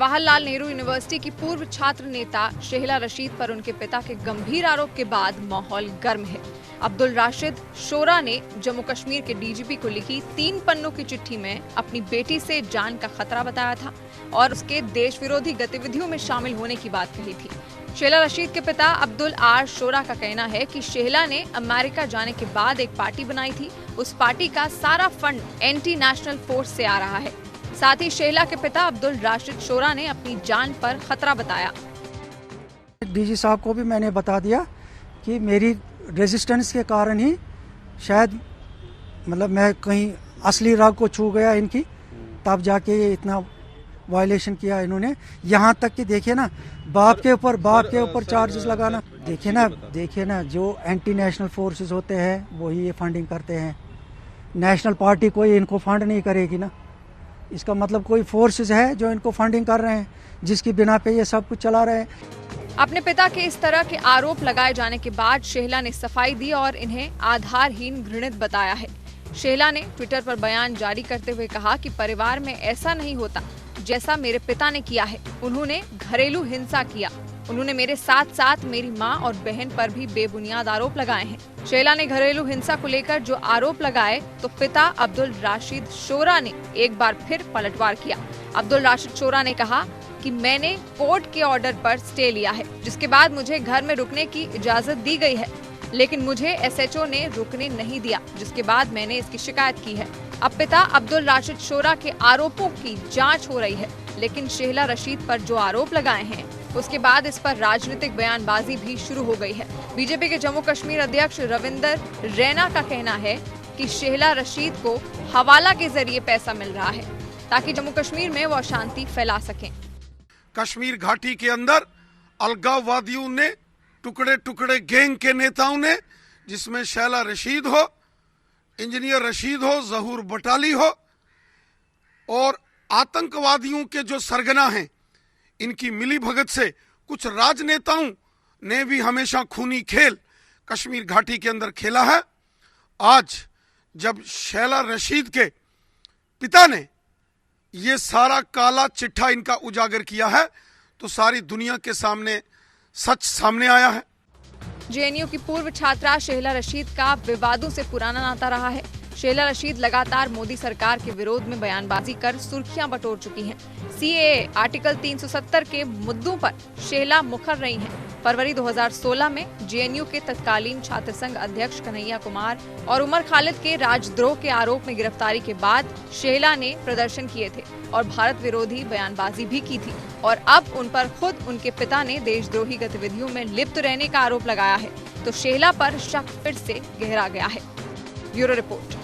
Jawaharlal Nehru university की पूर्व छात्र नेता शेहला रशीद पर उनके पिता के गंभीर आरोप के बाद माहौल गर्म है। अब्दुल राशिद शोरा ने जम्मू कश्मीर के डीजीपी को लिखी 3 पन्नों की चिट्ठी में अपनी बेटी से जान का खतरा बताया था और उसके देश विरोधी गतिविधियों में शामिल होने की बात कही थी। शेहला रशीद के पिता अब्दुल आर शोरा का कहना है कि शेहला ने अमेरिका जाने के बाद एक पार्टी बनाई थी। उस पार्टी का सारा फंड एंटी नेशनल फोर्स से आ रहा है। साथ ही शेहला के पिता अब्दुल राशिद शोरा ने अपनी जान पर खतरा बताया। डीजी साहब को भी मैंने बता दिया कि मेरी रेजिस्टेंस के कारण ही शायद मैं कहीं असली राग को छू गया इनकी, तब जाके ये इतना वायलेशन किया इन्होंने। यहाँ तक कि देखिए ना, बाप के ऊपर चार्जेस लगाना। देखिए ना जो एंटी नेशनल फोर्सेस होते हैं वही ये फंडिंग करते हैं। नेशनल पार्टी कोई इनको फंड नहीं करेगी ना। इसका मतलब कोई फोर्सेस है जो इनको फंडिंग कर रहे हैं, जिसकी बिना पे ये सब कुछ चला रहे हैं। अपने पिता के इस तरह के आरोप लगाए जाने के बाद शेहला ने सफाई दी और इन्हें आधारहीन घृणित बताया है। शेहला ने ट्विटर पर बयान जारी करते हुए कहा कि परिवार में ऐसा नहीं होता जैसा मेरे पिता ने किया है। उन्होंने घरेलू हिंसा किया। उन्होंने मेरे साथ साथ मेरी मां और बहन पर भी बेबुनियाद आरोप लगाए हैं। शेहला ने घरेलू हिंसा को लेकर जो आरोप लगाए तो पिता अब्दुल राशिद शोरा ने एक बार फिर पलटवार किया। अब्दुल राशिद शोरा ने कहा कि मैंने कोर्ट के ऑर्डर पर स्टे लिया है, जिसके बाद मुझे घर में रुकने की इजाजत दी गई है, लेकिन मुझे एसएचओ ने रुकने नहीं दिया, जिसके बाद मैंने इसकी शिकायत की है। अब पिता अब्दुल राशिद शोरा के आरोपों की जांच हो रही है, लेकिन शेहला रशीद पर जो आरोप लगाए हैं उसके बाद इस पर राजनीतिक बयानबाजी भी शुरू हो गई है। बीजेपी के जम्मू कश्मीर अध्यक्ष रविंदर रैना का कहना है कि शेहला रशीद को हवाला के जरिए पैसा मिल रहा है ताकि जम्मू कश्मीर में वो अशांति फैला सकें। कश्मीर घाटी के अंदर अलगाववादियों ने, टुकड़े टुकड़े गैंग के नेताओं ने, जिसमें शेहला रशीद हो, इंजीनियर रशीद हो, जहूर बटाली हो और आतंकवादियों के जो सरगना हैं, इनकी मिली भगत से कुछ राजनेताओं ने भी हमेशा खूनी खेल कश्मीर घाटी के अंदर खेला है। आज जब शेहला रशीद के पिता ने ये सारा काला चिट्ठा इनका उजागर किया है तो सारी दुनिया के सामने सच सामने आया है। जेएनयू की पूर्व छात्रा शेहला रशीद का विवादों से पुराना नाता रहा है। शेहला रशीद लगातार मोदी सरकार के विरोध में बयानबाजी कर सुर्खियां बटोर चुकी हैं। सीएए आर्टिकल 370 के मुद्दों पर शेहला मुखर रही हैं। फरवरी 2016 में जेएनयू के तत्कालीन छात्र संघ अध्यक्ष कन्हैया कुमार और उमर खालिद के राजद्रोह के आरोप में गिरफ्तारी के बाद शेहला ने प्रदर्शन किए थे और भारत विरोधी बयानबाजी भी की थी और अब उन पर खुद उनके पिता ने देशद्रोही गतिविधियों में लिप्त रहने का आरोप लगाया है, तो शेहला पर शक फिर से गहरा गया है। Bureau report.